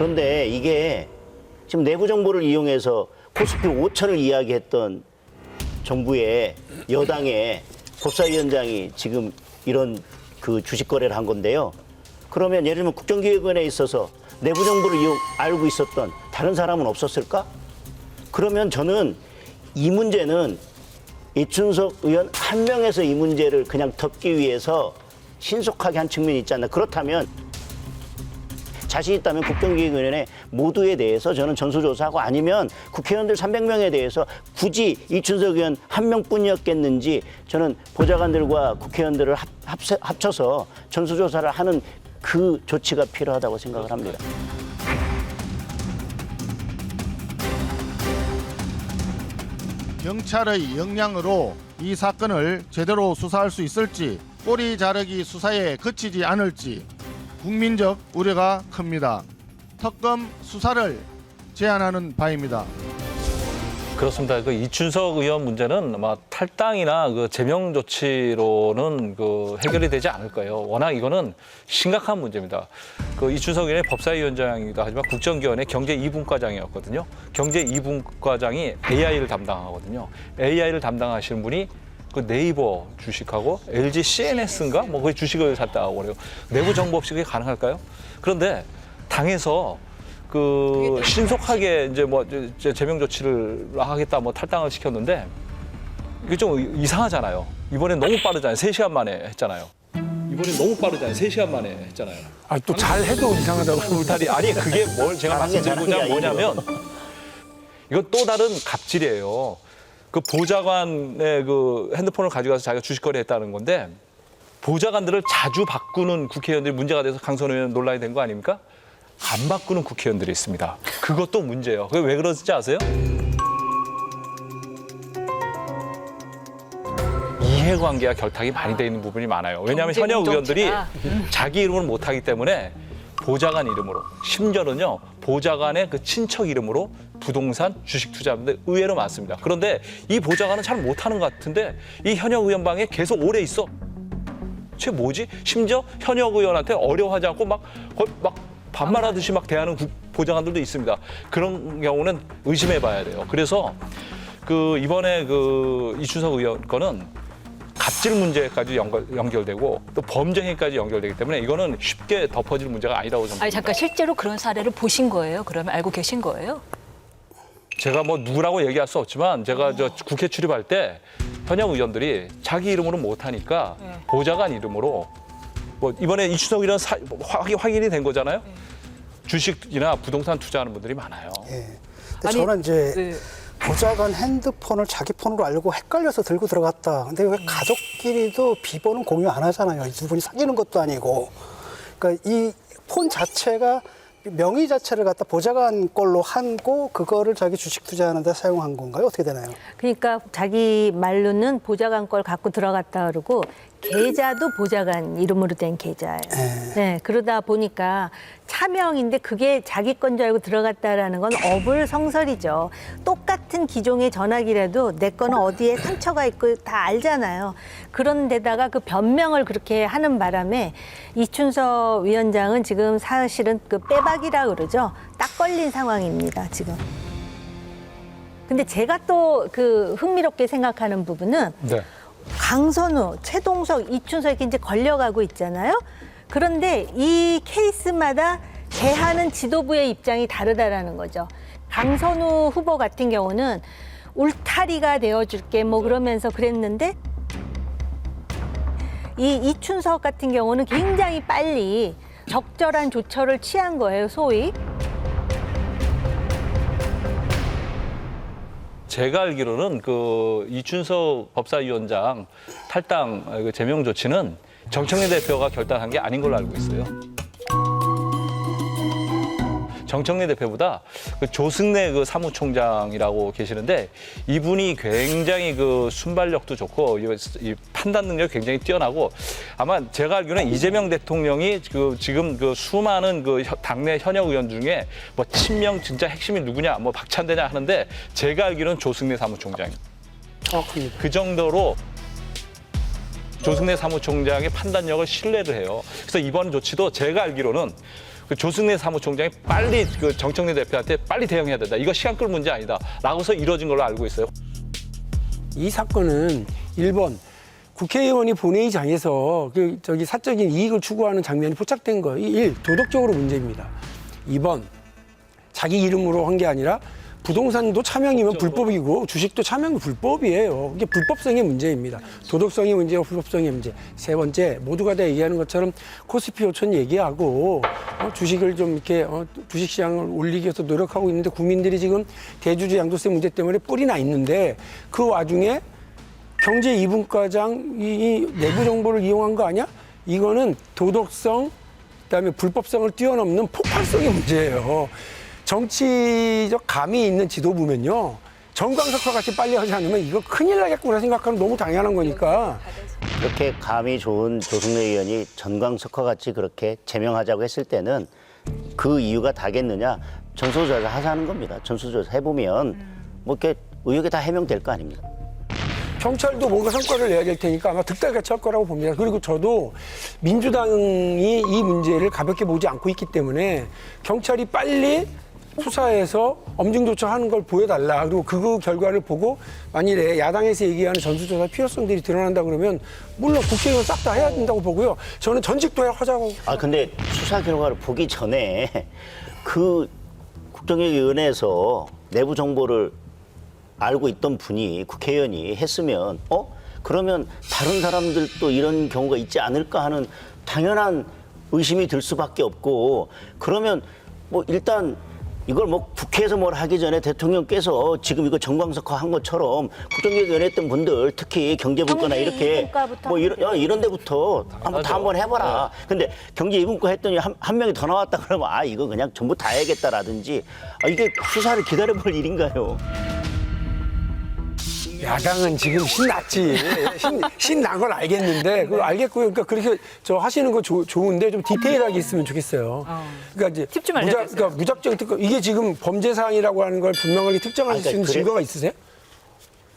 그런데 이게 지금 내부 정보를 이용해서 코스피 5천을 이야기했던 정부의 여당의 법사위원장이 지금 이런 그 주식 거래를 한 건데요. 그러면 예를 들면 국정기획원에 있어서 내부 정보를 알고 있었던 다른 사람은 없었을까? 그러면 저는 이 문제는 이춘석 의원 한 명에서 이 문제를 그냥 덮기 위해서 신속하게 한 측면이 있지 않나. 그렇다면 자신 있다면 국정기획위원회 모두에 대해서 저는 전수조사하고 아니면 국회의원들 300명에 대해서 굳이 이춘석 의원 한 명뿐이었겠는지 저는 보좌관들과 국회의원들을 합쳐서 전수조사를 하는 그 조치가 필요하다고 생각을 합니다. 경찰의 역량으로 이 사건을 제대로 수사할 수 있을지 꼬리 자르기 수사에 그치지 않을지 국민적 우려가 큽니다. 특검 수사를 제안하는 바입니다. 그렇습니다. 그 이춘석 의원 문제는 아마 탈당이나 그 제명 조치로는 그 해결이 되지 않을 거예요. 워낙 이거는 심각한 문제입니다. 그 이춘석 의원의 법사위원장이기도 하지만 국정기원의 경제 2분과장이었거든요. 경제 2분과장이 AI를 담당하거든요. AI를 담당하시는 분이 그 네이버 주식하고 LG CNS인가 뭐 거기 주식을 샀다고 그래요. 내부 정보 없이 그게 가능할까요? 그런데 당에서 그 신속하게 이제 뭐 제명 조치를 하겠다 뭐 탈당을 시켰는데 이게 좀 이상하잖아요. 이번엔 너무 빠르잖아요. 3시간 만에 했잖아요. 이번엔 너무 빠르잖아요. 3시간 만에 했잖아요. 아, 또 잘해도 이상하다고. 울타리 아니 그게 뭘 제가 말씀드리고자 뭐냐면 이건 또 다른 갑질이에요. 그 보좌관의 그 핸드폰을 가져가서 자기가 주식거래 했다는 건데 보좌관들을 자주 바꾸는 국회의원들이 문제가 돼서 강선 의원 논란이 된 거 아닙니까? 안 바꾸는 국회의원들이 있습니다. 그것도 문제예요. 그게 왜 그런지 아세요? 이해관계와 결탁이 많이 돼 있는 부분이 많아요. 왜냐하면 현역 의원들이 자기 이름으로 못하기 때문에 보좌관 이름으로, 심지어는요 보좌관의 그 친척 이름으로 부동산 주식 투자하는데 의외로 많습니다. 그런데 이 보좌관은 잘 못하는 것 같은데 이 현역 의원방에 계속 오래 있어. 쟤 뭐지? 심지어 현역 의원한테 어려워하지 않고 막 반말하듯이 막 대하는 보좌관들도 있습니다. 그런 경우는 의심해봐야 돼요. 그래서 그 이번에 그 이춘석 의원 거는 갑질 문제까지 연결되고 또 범죄 행위까지 연결되기 때문에 이거는 쉽게 덮어질 문제가 아니라고 생각합니다. 아니 잠깐 실제로 그런 사례를 보신 거예요? 그러면 알고 계신 거예요? 제가 뭐 누구라고 얘기할 수 없지만 제가 저 국회 출입할 때 현역 의원들이 자기 이름으로 못하니까 보좌관 이름으로 뭐 이번에 이춘석 의원 확인이 된 거잖아요. 주식이나 부동산 투자하는 분들이 많아요. 예. 근데 저는 이제 보좌관 핸드폰을 자기 폰으로 알고 헷갈려서 들고 들어갔다. 근데 왜 가족끼리도 비번은 공유 안 하잖아요. 이 두 분이 사귀는 것도 아니고. 그러니까 이 폰 자체가 명의 자체를 갖다 보좌관 걸로 하고 그거를 자기 주식 투자하는 데 사용한 건가요? 어떻게 되나요? 그러니까 자기 말로는 보좌관 걸 갖고 들어갔다 그러고 계좌도 보좌관 이름으로 된 계좌예요. 네, 그러다 보니까 차명인데 그게 자기 건 줄 알고 들어갔다라는 건 어불성설이죠. 똑같은 기종의 전화기라도 내 거는 어디에 상처가 있고 다 알잖아요. 그런데다가 그 변명을 그렇게 하는 바람에 이춘석 위원장은 지금 사실은 그 빼박이라 그러죠. 딱 걸린 상황입니다, 지금. 근데 제가 또 그 흥미롭게 생각하는 부분은 네. 강선우, 최동석, 이춘석 이렇게 이제 걸려가고 있잖아요. 그런데 이 케이스마다 제하는 지도부의 입장이 다르다라는 거죠. 강선우 후보 같은 경우는 울타리가 되어줄게 뭐 그러면서 그랬는데 이 이춘석 같은 경우는 굉장히 빨리 적절한 조처를 취한 거예요, 소위. 제가 알기로는 그 이춘석 법사위원장 탈당 그 제명 조치는 정청래 대표가 결단한 게 아닌 걸로 알고 있어요. 정청래 대표보다 그 조승래 그 사무총장이라고 계시는데 이분이 굉장히 그 순발력도 좋고 이 판단 능력이 굉장히 뛰어나고 아마 제가 알기로는 이재명 대통령이 그 지금 그 수많은 그 당내 현역 의원 중에 뭐 친명 진짜 핵심이 누구냐 뭐 박찬대냐 하는데 제가 알기로는 조승래 사무총장입니다. 그 정도로 조승래 사무총장의 판단력을 신뢰를 해요. 그래서 이번 조치도 제가 알기로는 그 조승래 사무총장이 빨리 그 정청래 대표한테 빨리 대응해야 된다. 이거 시간 끌 문제 아니다. 라고서 이루어진 걸로 알고 있어요. 이 사건은 1번 국회의원이 본회의장에서 사적인 이익을 추구하는 장면이 포착된 거. 1. 도덕적으로 문제입니다. 2번 자기 이름으로 한 게 아니라 부동산도 차명이면 불법이고 주식도 차명이 불법이에요. 이게 불법성의 문제입니다. 도덕성의 문제와 불법성의 문제. 세 번째, 모두가 다 얘기하는 것처럼 코스피 5천 얘기하고 주식을 좀 이렇게 주식시장을 올리기 위해서 노력하고 있는데 국민들이 지금 대주주 양도세 문제 때문에 뿔이 나 있는데 그 와중에 경제 2분과장 이 내부 정보를 이용한 거 아니야? 이거는 도덕성, 그다음에 불법성을 뛰어넘는 폭발성의 문제예요. 정치적 감이 있는 지도부면요. 정광석과 같이 빨리 하지 않으면 이거 큰일 나겠구나 생각하면 너무 당연한 거니까. 그렇게 감이 좋은 조승래 의원이 전광석과 같이 그렇게 제명하자고 했을 때는 그 이유가 다겠느냐? 전수조사 하자는 겁니다. 전수조사 해보면 뭐 이렇게 의혹이 다 해명될 거 아닙니까? 경찰도 뭔가 성과를 내야 될 테니까 아마 득달같이 할 거라고 봅니다. 그리고 저도 민주당이 이 문제를 가볍게 보지 않고 있기 때문에 경찰이 빨리 수사해서 엄중조처하는 걸 보여달라. 그리고 그 결과를 보고 만일에 야당에서 얘기하는 전수조사 필요성들이 드러난다 그러면 물론 국회의원 싹 다 해야 된다고 보고요. 저는 전직도 하자고. 근데 수사 결과를 보기 전에 그 국정위원회에서 내부 정보를 알고 있던 분이 국회의원이 했으면 그러면 다른 사람들도 이런 경우가 있지 않을까 하는 당연한 의심이 들 수밖에 없고 그러면 뭐 일단 이걸 뭐 국회에서 뭘 하기 전에 대통령께서 지금 이거 정광석화 한 것처럼 국정기획위원회 했던 분들 특히 경제분과나 이렇게 뭐 이런 데부터 한번 해봐라. 근데 경제 이분과 했더니 한 명이 더 나왔다 그러면 이거 그냥 전부 다 해야겠다라든지 이게 수사를 기다려볼 일인가요? 야당은 지금 신났지. 신난 건 알겠는데, 그걸 알겠고요. 그러니까 그렇게 하시는 거 좋은데 좀 디테일하게 있으면 좋겠어요. 그러니까 이제 팁 좀 알려주세요. 그러니까 무작정 특검, 이게 지금 범죄 사항이라고 하는 걸 분명하게 특정할 수 있는 증거가 있으세요?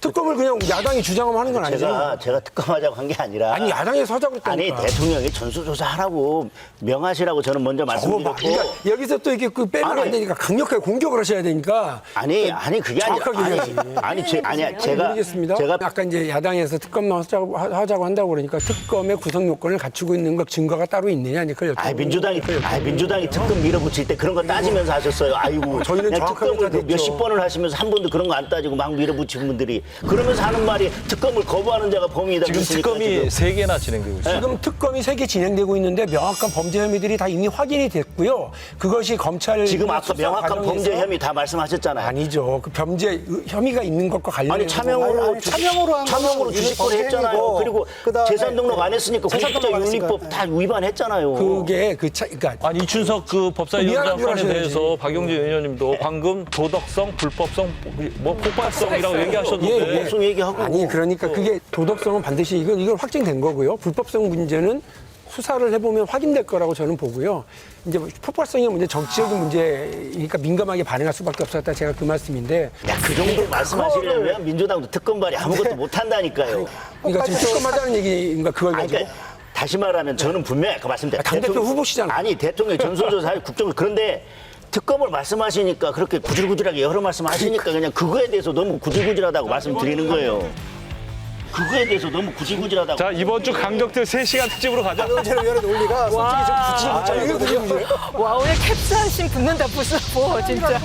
특검을 그냥 야당이 주장하면 하는 건 아니잖아요. 제가 특검하자고 한 게 아니라 아니 야당에서 하자고 그랬다니까. 아니 대통령이 전수조사하라고 명하시라고 저는 먼저 말씀드렸고 그러니까 여기서 또 이렇게 빼면 안 되니까 강력하게 공격을 하셔야 되니까. 아니 그게 정확하게 아니라 제가 모르겠습니다. 아까 이제 야당에서 특검만 하자고 한다고 그러니까 특검의 구성 요건을 갖추고 있는 것 증거가 따로 있느냐 이제 그걸 여쭤보는 민주당이 특검 밀어붙일 때 그런 거 따지면서 하셨어요. 아이고 저희는 그냥 정확하게 특검을 다 됐죠. 몇십 번을 하시면서 한 번도 그런 거 안 따지고 막 밀어붙이는 분들이 그러면서 하는 말이 특검을 거부하는 자가 범인이다. 지금 특검이 3개나 진행되고 있어요. 지금 특검이 3개 진행되고 있는데 명확한 범죄 혐의들이 다 이미 확인이 됐고요. 그것이 검찰 지금 아까 명확한 범죄 혐의 다 말씀하셨잖아요. 아니죠. 그 범죄 혐의가 있는 것과 관련해서 아니 차명으로 참여로 주식거래 했잖아요. 그리고 재산 등록 안 했으니까 공직자윤리법 다 위반했잖아요. 그게 그러니까 아니 이춘석 그 법사위원장 건에 대해서 박용진 의원님도 방금 도덕성, 불법성, 뭐 폭발성이라고 얘기하셨는데 무슨 얘기하고 아니 그러니까 그게 도덕성은 반드시 이건 확정된 거고요. 불법성 문제는 수사를 해보면 확인될 거라고 저는 보고요. 이제 폭발성의 문제, 정치적인 문제니까 민감하게 반응할 수밖에 없었다. 제가 그 말씀인데. 그 정도 말씀하시려면 민주당도 특검 발의 아무것도 못 한다니까요. 그러니까 지금 특검하자는 얘기인가 그걸 가지고. 그러니까 다시 말하면 저는 분명히 아까 말씀드렸죠. 당대표 후보시잖아요. 아니 대통령 전수조사 국정을 그런데 특검을 말씀하시니까 그렇게 구질구질하게 여러 말씀하시니까 그냥 그거에 대해서 너무 구질구질하다고 말씀드리는 거예요. 그거에 대해서 너무 구질구질하다고. 자 이번 주 강적들 3시간 특집으로 가자. 박영진 의원의 논리가 솔직히 좀 굳이 못 잡거든요. 와 오늘 캡사이신 붙는다 부스고 진짜.